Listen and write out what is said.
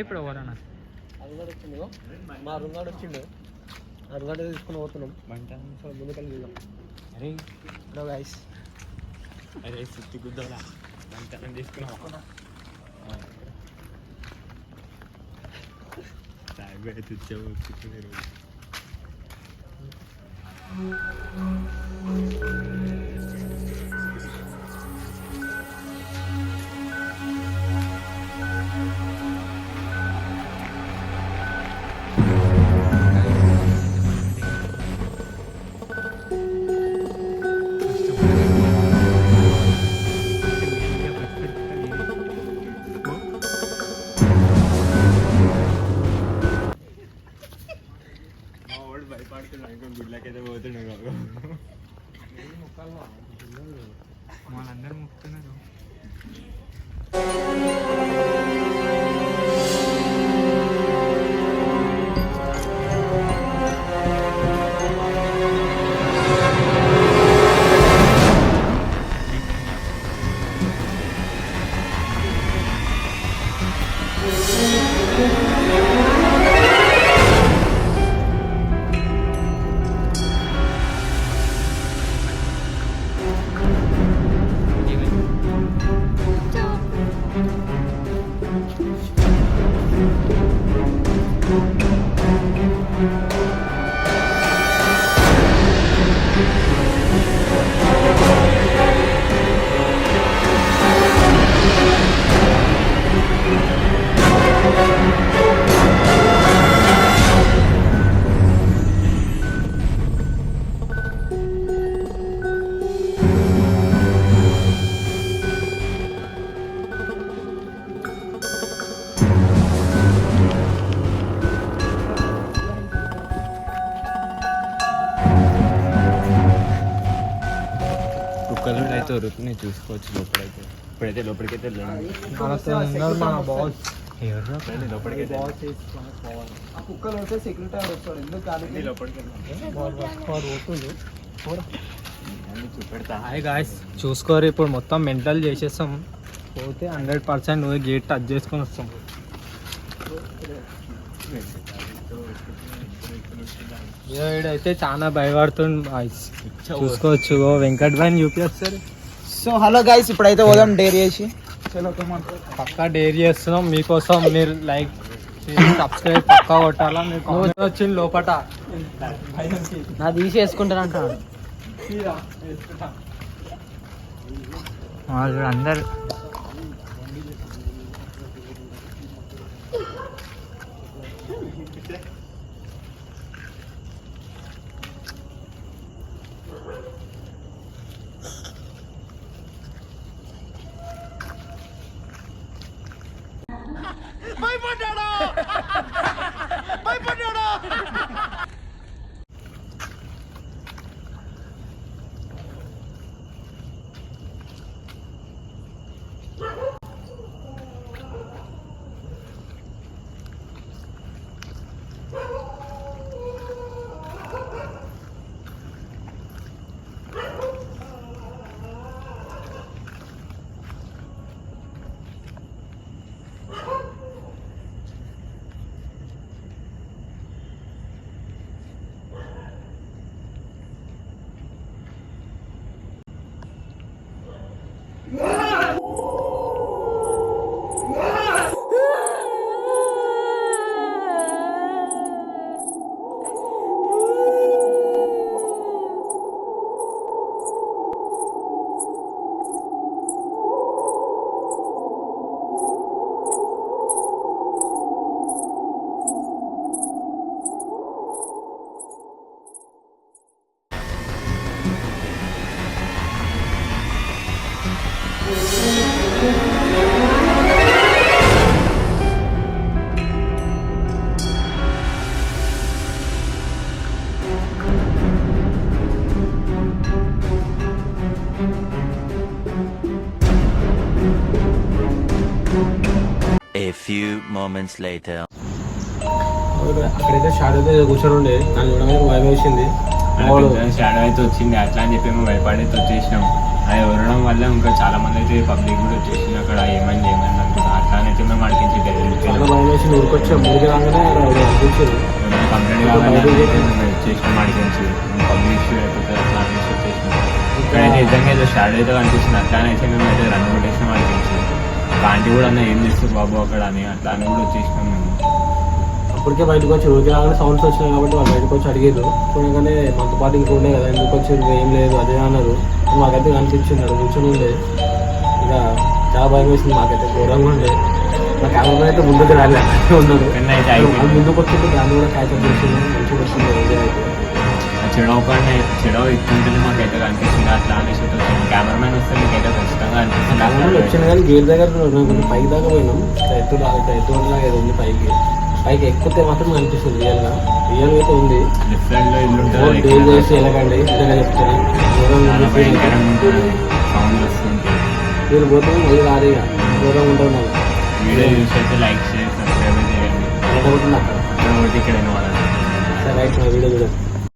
ఇప్పుడు ఎవరన్నా అరుగాడు వచ్చిండు, మా అరుగాడు వచ్చిండు. అరుగాడు తీసుకుని పోతున్నాం ముందుకెళ్ళి చూద్దాం. అరే హలో గైస్, అరే సుత్తి గుద్దలా బంటనం తీసుకున్నాం. సాయిబాయి తెచ్చావు చిక్కునే రోజు. గుడ్లకైతే పోతున్నాడు వాళ్ళందరూ ముక్కుతున్నారు. కుక్కలు అయితే ఉరుకుని చూసుకోవచ్చు లోపలైతే. ఇప్పుడైతే లోపలికైతే లోపలికైతే ఆ కుక్కలు వస్తే సెక్యూరిటీ వస్తాడు. ఎందుకు లోపలికి చూపెడతా. హాయ్ గాయ్స్, చూసుకోరు ఇప్పుడు మొత్తం మెంటల్ చేసేస్తాం. పోతే 100% నువ్వు గేట్ టచ్ చేసుకొని వస్తాం. వీడైతే చాలా భయపడుతుంది బాయ్స్, చూసుకోవచ్చు. వెంకట్ భాయ్ చూపిస్తారు. సో హలో గైస్, ఇప్పుడైతే పోదాం డేర్ చేసి. పక్కా డేర్ చేస్తున్నాం మీకోసం. మీరు లైక్ సబ్స్క్రైబ్ పక్కా కొట్టాలా. మీరు కామెంట్ వచ్చింది లోపట నా తీసేసుకుంటానంట వాళ్ళు అందరు. A few moments later. అక్కడైతే షాడో కూర్చొని ఉండే, దాన్ని చూడగానే భయం వేసింది. షాడో అయితే వచ్చింది అట్లా అని చెప్పి మేము భయపడైతే వచ్చేసినాం. అది వరడం వల్ల ఇంకా చాలా మంది అయితే పబ్లిక్ కూడా వచ్చేసింది. అక్కడ ఏమైంది అనుకుంటా. అట్లా అయితే మేము అడిగించి చాలా భయం వేసి ఊరికొచ్చాం ముందుకు రాగానే అనిపించింది కంప్లైంట్ కావాలని చేసిన మాడికించి పబ్లిక్ ఇష్యూ అయిపోతే అట్లా అనేసి వచ్చేసిన ఇక్కడైతే నిజంగా ఏదో షాడో అయితే కనిపిస్తుంది అట్లానే అయితే మేము అయితే రన్ కొట్టేసిన మాడికించి కాంటి కూడా అన్న ఏం చేస్తారు బాబు అక్కడ అని అట్లా అని కూడా వచ్చేసినాం మేము. అప్పటికే బయటకు వచ్చి ఊరికి రాగానే సౌండ్స్ వచ్చినాయి కాబట్టి వాళ్ళు బయటకు వచ్చి అడిగారు చూడగానే మనతో పాటు ఇంకో ఉండే కదా ఎందుకు వచ్చి ఏం లేదు అదే అన్నారు మాకైతే కనిపించింది అది కూర్చొని ఉండే ఇక చాలా భయం వేసింది మాకైతే ఘోరంగా ఉండే మా కెమెరా అయితే ముందుకు రాలే ఉన్నాడు కానీ అయితే అది అయిపోయింది ముందుకు వచ్చింది దాన్ని కూడా క్యాచప్ చేసింది మంచిగా వస్తుంది ఎంజాయ్ అయితే చెడవ ఇస్తుంటే మాకైతే కనిపిస్తుంది అట్లా అనేసి వచ్చింది కెమెరామెన్ వస్తే మీకైతే ఖచ్చితంగా కెమెరా అనిపిస్తుంది వచ్చింది కానీ గేట్ దగ్గర కొంచెం పైకి దాకా పోయినాం ఎత్తులాగా ఏదో ఉంది పైకి ఎక్కితే మాత్రం అనిపిస్తుంది రియల్గా అయితే ఉంది డిఫరెంట్ ఇల్లు డేల్ ఉంటుంది చేసి వెళ్ళకండి నిజంగా చెప్తాను చాలా భయంకరంగా ఉంటుంది సౌండ్ వస్తుంటే మీరు పోతే మళ్ళీ రాదు ఇక దూరం ఉంటుంది మనం వీడియో చూసి అయితే లైక్ చేసి సబ్స్క్రైబ్ చేయండి ఎక్కడ పోతుంది అక్కడ అక్కడ ఒకటి ఇక్కడ వాడాలి సరే రైట్ నా వీడియో చూడండి